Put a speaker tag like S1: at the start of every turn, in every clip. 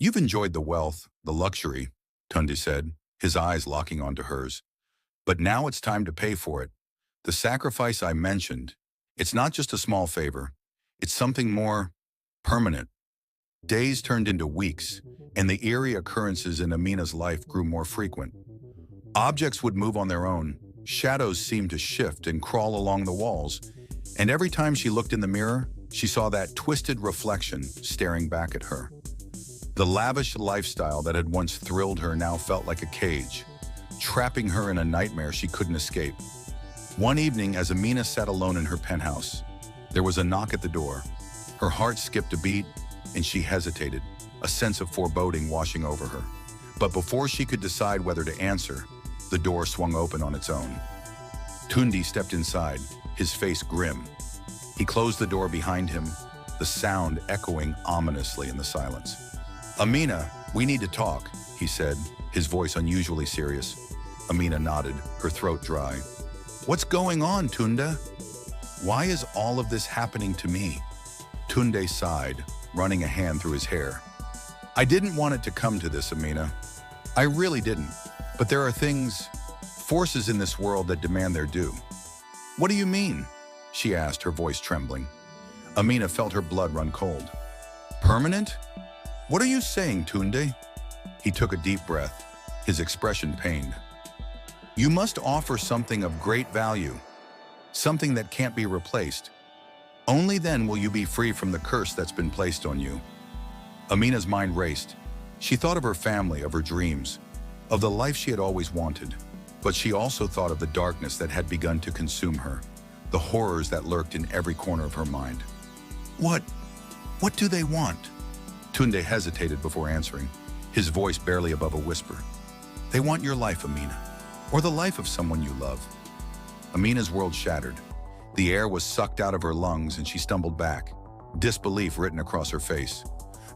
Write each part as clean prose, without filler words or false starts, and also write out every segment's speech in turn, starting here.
S1: You've enjoyed the wealth, the luxury, Tunde said, his eyes locking onto hers. But now it's time to pay for it. The sacrifice I mentioned, it's not just a small favor. It's something more permanent. Days turned into weeks, and the eerie occurrences in Amina's life grew more frequent. Objects would move on their own, shadows seemed to shift and crawl along the walls, and every time she looked in the mirror, she saw that twisted reflection staring back at her. The lavish lifestyle that had once thrilled her now felt like a cage, trapping her in a nightmare she couldn't escape. One evening, as Amina sat alone in her penthouse, there was a knock at the door. Her heart skipped a beat, and she hesitated, a sense of foreboding washing over her. But before she could decide whether to answer, the door swung open on its own. Tunde stepped inside, his face grim. He closed the door behind him, the sound echoing ominously in the silence. "Amina, we need to talk," he said, his voice unusually serious. Amina nodded, her throat dry. "What's going on, Tunde? Why is all of this happening to me?" Tunde sighed, running a hand through his hair. "I didn't want it to come to this, Amina. I really didn't. But there are things, forces in this world that demand their due." "What do you mean?" she asked, her voice trembling. Amina felt her blood run cold. "Permanent? What are you saying, Tunde?" He took a deep breath, his expression pained. "You must offer something of great value, something that can't be replaced. Only then will you be free from the curse that's been placed on you." Amina's mind raced. She thought of her family, of her dreams, of the life she had always wanted. But she also thought of the darkness that had begun to consume her, the horrors that lurked in every corner of her mind. What do they want?" Tunde hesitated before answering, his voice barely above a whisper. "They want your life, Amina, or the life of someone you love." Amina's world shattered. The air was sucked out of her lungs and she stumbled back, disbelief written across her face.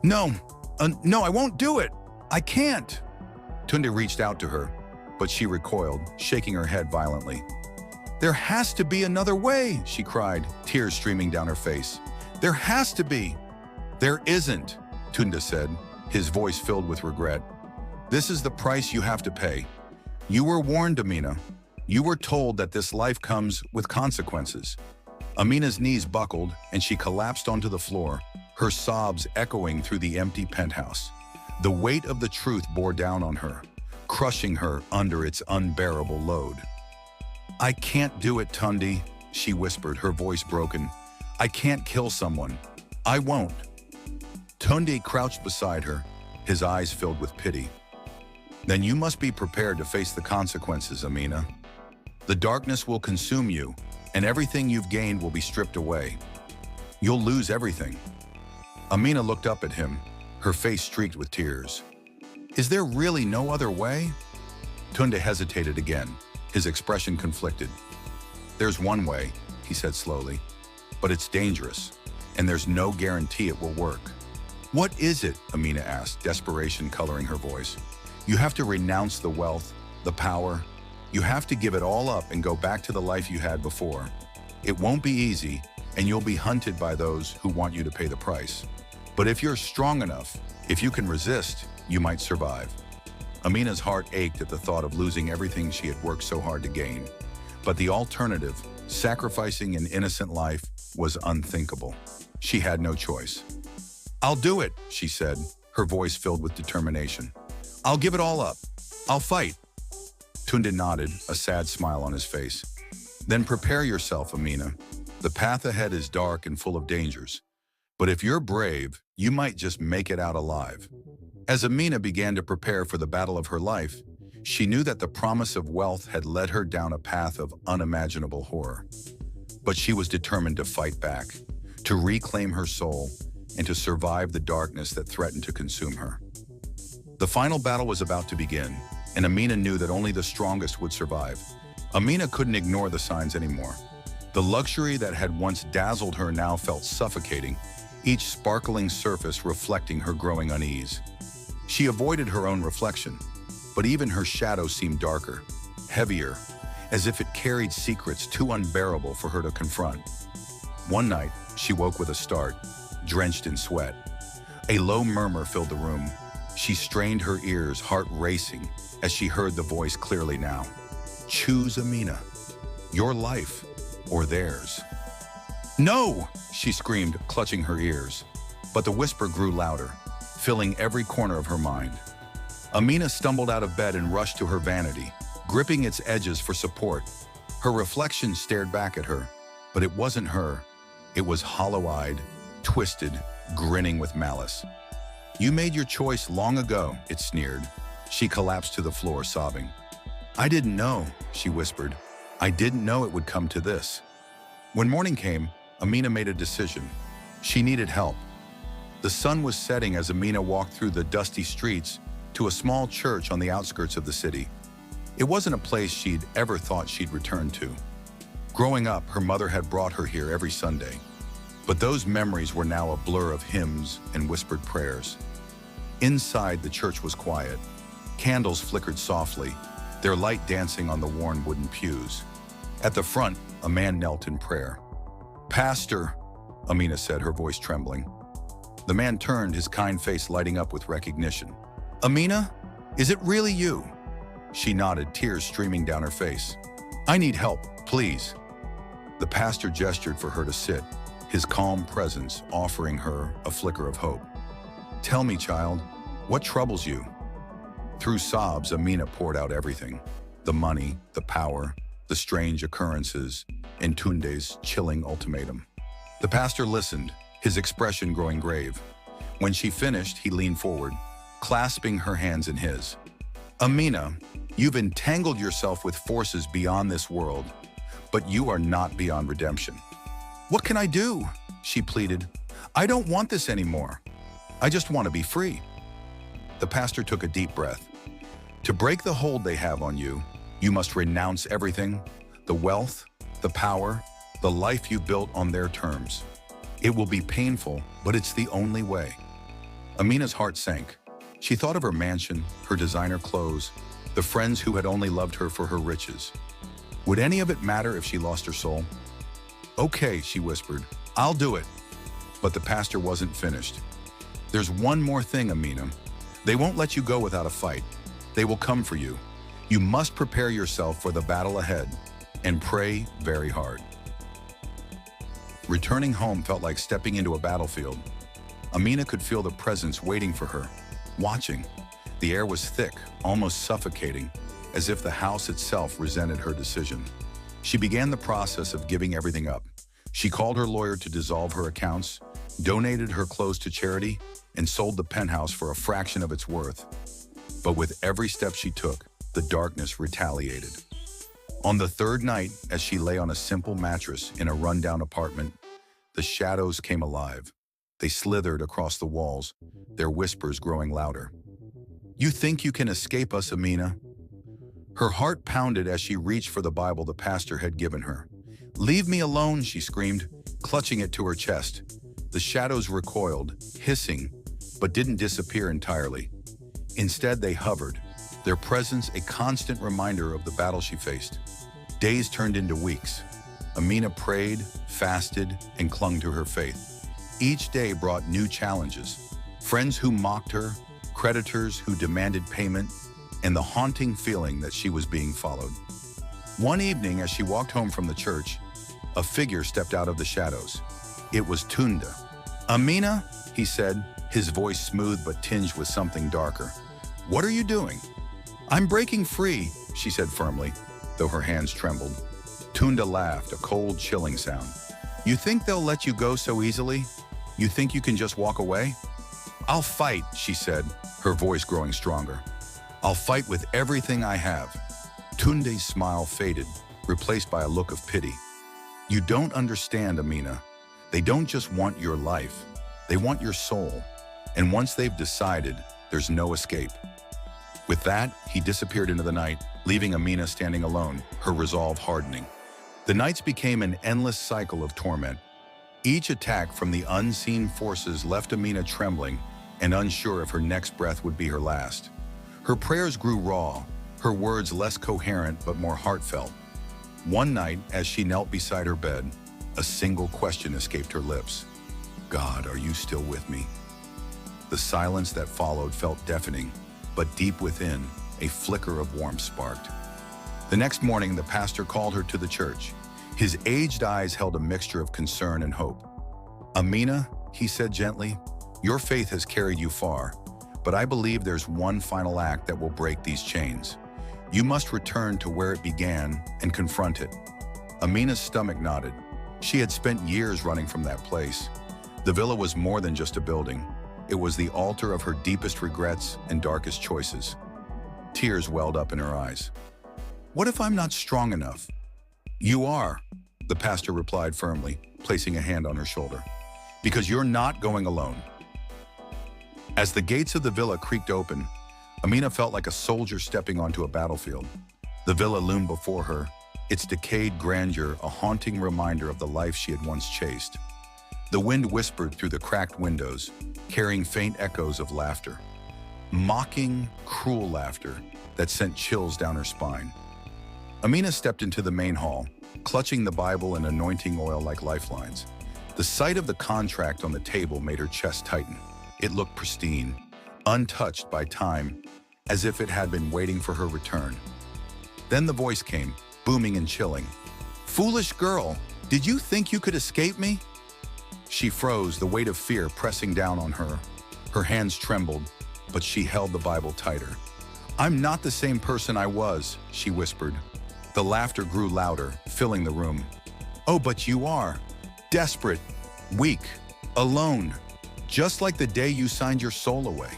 S1: No, I won't do it. I can't." Tunde reached out to her, but she recoiled, shaking her head violently. "There has to be another way," she cried, tears streaming down her face. "There has to be." "There isn't," Tunde said, his voice filled with regret. "This is the price you have to pay. You were warned, Amina. You were told that this life comes with consequences." Amina's knees buckled and she collapsed onto the floor, her sobs echoing through the empty penthouse. The weight of the truth bore down on her, crushing her under its unbearable load. "I can't do it, Tunde," she whispered, her voice broken. "I can't kill someone. I won't." Tunde crouched beside her, his eyes filled with pity. "Then you must be prepared to face the consequences, Amina. The darkness will consume you, and everything you've gained will be stripped away. You'll lose everything." Amina looked up at him, her face streaked with tears. "Is there really no other way?" Tunde hesitated again, his expression conflicted. "There's one way," he said slowly, "but it's dangerous, and there's no guarantee it will work." "What is it?" Amina asked, desperation coloring her voice. "You have to renounce the wealth, the power. You have to give it all up and go back to the life you had before. It won't be easy, and you'll be hunted by those who want you to pay the price. But if you're strong enough, if you can resist, you might survive." Amina's heart ached at the thought of losing everything she had worked so hard to gain. But the alternative, sacrificing an innocent life, was unthinkable. She had no choice. "I'll do it," she said, her voice filled with determination. "I'll give it all up. I'll fight." Tunde nodded, a sad smile on his face. "Then prepare yourself, Amina. The path ahead is dark and full of dangers. But if you're brave, you might just make it out alive." As Amina began to prepare for the battle of her life, she knew that the promise of wealth had led her down a path of unimaginable horror. But she was determined to fight back, to reclaim her soul, and to survive the darkness that threatened to consume her. The final battle was about to begin, and Amina knew that only the strongest would survive. Amina couldn't ignore the signs anymore. The luxury that had once dazzled her now felt suffocating, each sparkling surface reflecting her growing unease. She avoided her own reflection, but even her shadow seemed darker, heavier, as if it carried secrets too unbearable for her to confront. One night, she woke with a start, drenched in sweat. A low murmur filled the room, She strained her ears, heart racing, as she heard the voice clearly now. Choose Amina. Your life or theirs. No, she screamed, clutching her ears. But the whisper grew louder, filling every corner of her mind. Amina stumbled out of bed and rushed to her vanity, gripping its edges for support. Her reflection stared back at her, but it wasn't her. It was hollow-eyed, twisted, grinning with malice. You made your choice long ago, it sneered. She collapsed to the floor, sobbing. I didn't know, she whispered. I didn't know it would come to this. When morning came, Amina made a decision. She needed help. The sun was setting as Amina walked through the dusty streets to a small church on the outskirts of the city. It wasn't a place she'd ever thought she'd return to. Growing up, her mother had brought her here every Sunday. But those memories were now a blur of hymns and whispered prayers. Inside, the church was quiet. Candles flickered softly, their light dancing on the worn wooden pews. At the front, a man knelt in prayer. Pastor, Amina said, her voice trembling. The man turned, his kind face lighting up with recognition. Amina, is it really you? She nodded, tears streaming down her face. I need help, please. The pastor gestured for her to sit, his calm presence offering her a flicker of hope. Tell me, child, what troubles you? Through sobs, Amina poured out everything. The money, the power, the strange occurrences, and Tunde's chilling ultimatum. The pastor listened, his expression growing grave. When she finished, he leaned forward, clasping her hands in his. Amina, you've entangled yourself with forces beyond this world, but you are not beyond redemption. What can I do? She pleaded. I don't want this anymore. I just want to be free. The pastor took a deep breath. To break the hold they have on you, you must renounce everything, the wealth, the power, the life you built on their terms. It will be painful, but it's the only way. Amina's heart sank. She thought of her mansion, her designer clothes, the friends who had only loved her for her riches. Would any of it matter if she lost her soul? Okay, she whispered, I'll do it. But the pastor wasn't finished. There's one more thing, Amina. They won't let you go without a fight. They will come for you. You must prepare yourself for the battle ahead and pray very hard. Returning home felt like stepping into a battlefield. Amina could feel the presence waiting for her, watching. The air was thick, almost suffocating, as if the house itself resented her decision. She began the process of giving everything up. She called her lawyer to dissolve her accounts, donated her clothes to charity, and sold the penthouse for a fraction of its worth. But with every step she took, the darkness retaliated. On the third night, as she lay on a simple mattress in a rundown apartment, the shadows came alive. They slithered across the walls, their whispers growing louder. You think you can escape us, Amina? Her heart pounded as she reached for the Bible the pastor had given her. Leave me alone, she screamed, clutching it to her chest. The shadows recoiled, hissing, but didn't disappear entirely. Instead, they hovered, their presence a constant reminder of the battle she faced. Days turned into weeks. Amina prayed, fasted, and clung to her faith. Each day brought new challenges. Friends who mocked her, creditors who demanded payment, and the haunting feeling that she was being followed. One evening, as she walked home from the church, a figure stepped out of the shadows. It was Tunde. Amina, he said, his voice smooth but tinged with something darker. What are you doing? I'm breaking free, she said firmly, though her hands trembled. Tunde laughed, a cold, chilling sound. You think they'll let you go so easily? You think you can just walk away? I'll fight, she said, her voice growing stronger. I'll fight with everything I have. Tunde's smile faded, replaced by a look of pity. You don't understand, Amina. They don't just want your life. They want your soul. And once they've decided, there's no escape. With that, he disappeared into the night, leaving Amina standing alone, her resolve hardening. The nights became an endless cycle of torment. Each attack from the unseen forces left Amina trembling and unsure if her next breath would be her last. Her prayers grew raw, her words less coherent but more heartfelt. One night, as she knelt beside her bed, a single question escaped her lips. God, are you still with me? The silence that followed felt deafening, but deep within, a flicker of warmth sparked. The next morning, the pastor called her to the church. His aged eyes held a mixture of concern and hope. "Amina," he said gently, "your faith has carried you far, but I believe there's one final act that will break these chains. You must return to where it began and confront it." Amina's stomach nodded. She had spent years running from that place. The villa was more than just a building. It was the altar of her deepest regrets and darkest choices. Tears welled up in her eyes. "What if I'm not strong enough?" "You are," the pastor replied firmly, placing a hand on her shoulder. "Because you're not going alone." As the gates of the villa creaked open, Amina felt like a soldier stepping onto a battlefield. The villa loomed before her, its decayed grandeur a haunting reminder of the life she had once chased. The wind whispered through the cracked windows, carrying faint echoes of laughter. Mocking, cruel laughter that sent chills down her spine. Amina stepped into the main hall, clutching the Bible and anointing oil like lifelines. The sight of the contract on the table made her chest tighten. It looked pristine, untouched by time, as if it had been waiting for her return. Then the voice came, booming and chilling. "Foolish girl, did you think you could escape me?" She froze, the weight of fear pressing down on her. Her hands trembled, but she held the Bible tighter. "I'm not the same person I was," she whispered. The laughter grew louder, filling the room. "Oh, but you are. Desperate, weak, alone, just like the day you signed your soul away."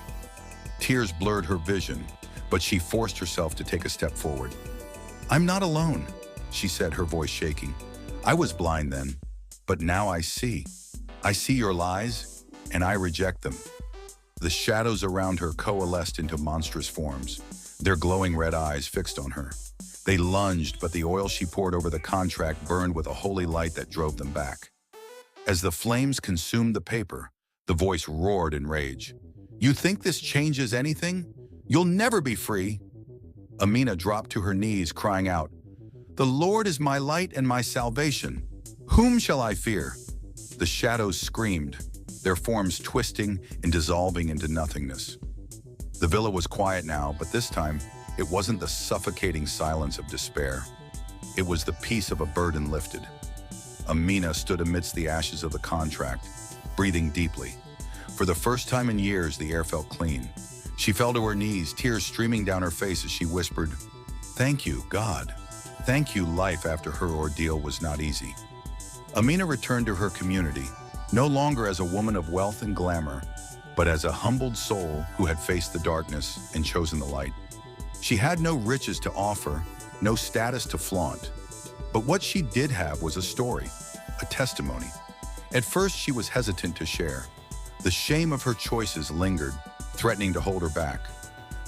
S1: Tears blurred her vision, but she forced herself to take a step forward. "I'm not alone," she said, her voice shaking. "I was blind then, but now I see. I see your lies, and I reject them." The shadows around her coalesced into monstrous forms, their glowing red eyes fixed on her. They lunged, but the oil she poured over the contract burned with a holy light that drove them back. As the flames consumed the paper, the voice roared in rage. "You think this changes anything? You'll never be free." Amina dropped to her knees, crying out, "The Lord is my light and my salvation. Whom shall I fear?" The shadows screamed, their forms twisting and dissolving into nothingness. The villa was quiet now, but this time, it wasn't the suffocating silence of despair. It was the peace of a burden lifted. Amina stood amidst the ashes of the contract, breathing deeply. For the first time in years, the air felt clean. She fell to her knees, tears streaming down her face as she whispered, "Thank you, God. Thank you, life," after her ordeal was not easy. Amina returned to her community, no longer as a woman of wealth and glamour, but as a humbled soul who had faced the darkness and chosen the light. She had no riches to offer, no status to flaunt. But what she did have was a story, a testimony. At first, she was hesitant to share. The shame of her choices lingered, threatening to hold her back.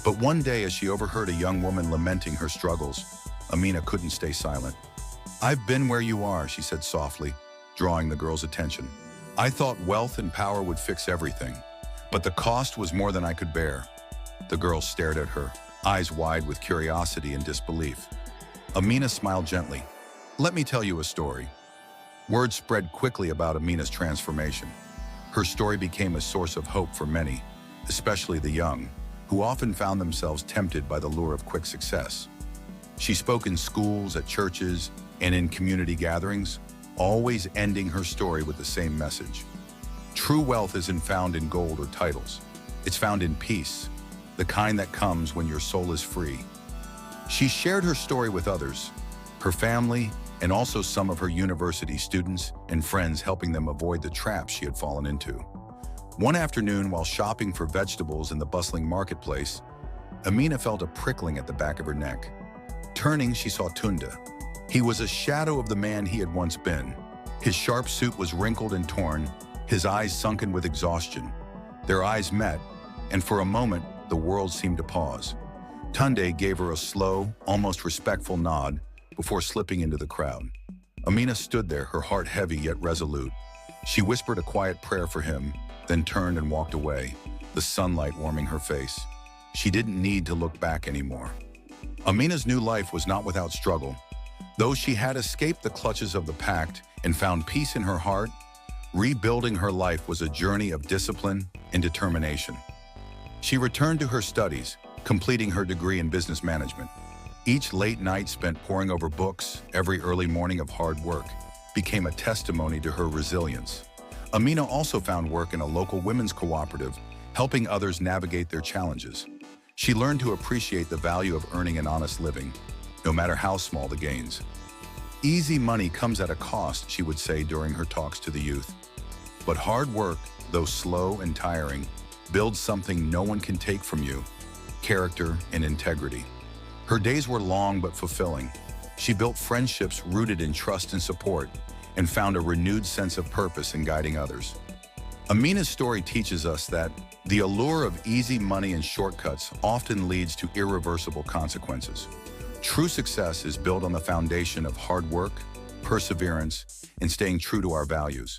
S1: But one day, as she overheard a young woman lamenting her struggles, Amina couldn't stay silent. "I've been where you are," she said softly, drawing the girl's attention. "I thought wealth and power would fix everything, but the cost was more than I could bear." The girl stared at her, eyes wide with curiosity and disbelief. Amina smiled gently. "Let me tell you a story." Word spread quickly about Amina's transformation. Her story became a source of hope for many, especially the young, who often found themselves tempted by the lure of quick success. She spoke in schools, at churches, and in community gatherings, always ending her story with the same message. True wealth isn't found in gold or titles. It's found in peace, the kind that comes when your soul is free. She shared her story with others, her family, and also some of her university students and friends, helping them avoid the traps she had fallen into. One afternoon, while shopping for vegetables in the bustling marketplace, Amina felt a prickling at the back of her neck. Turning, she saw Tunda. He was a shadow of the man he had once been. His sharp suit was wrinkled and torn, his eyes sunken with exhaustion. Their eyes met, and for a moment, the world seemed to pause. Tunde gave her a slow, almost respectful nod before slipping into the crowd. Amina stood there, her heart heavy yet resolute. She whispered a quiet prayer for him, then turned and walked away, the sunlight warming her face. She didn't need to look back anymore. Amina's new life was not without struggle. Though she had escaped the clutches of the Pact and found peace in her heart, Rebuilding her life was a journey of discipline and determination. She returned to her studies, completing her degree in business management. Each late night spent poring over books, every early morning of hard work, became a testimony to her resilience. Amina also found work in a local women's cooperative, helping others navigate their challenges. She learned to appreciate the value of earning an honest living, no matter how small the gains. Easy money comes at a cost, she would say during her talks to the youth. But hard work, though slow and tiring, builds something no one can take from you: character and integrity. Her days were long but fulfilling. She built friendships rooted in trust and support, and found a renewed sense of purpose in guiding others. Amina's story teaches us that the allure of easy money and shortcuts often leads to irreversible consequences. True success is built on the foundation of hard work, perseverance, and staying true to our values.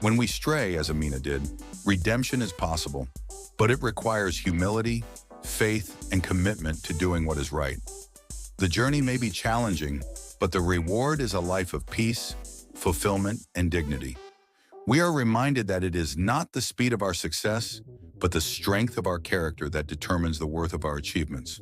S1: When we stray, as Amina did, redemption is possible, but it requires humility, faith, and commitment to doing what is right. The journey may be challenging, but the reward is a life of peace, fulfillment, and dignity. We are reminded that it is not the speed of our success, but the strength of our character that determines the worth of our achievements.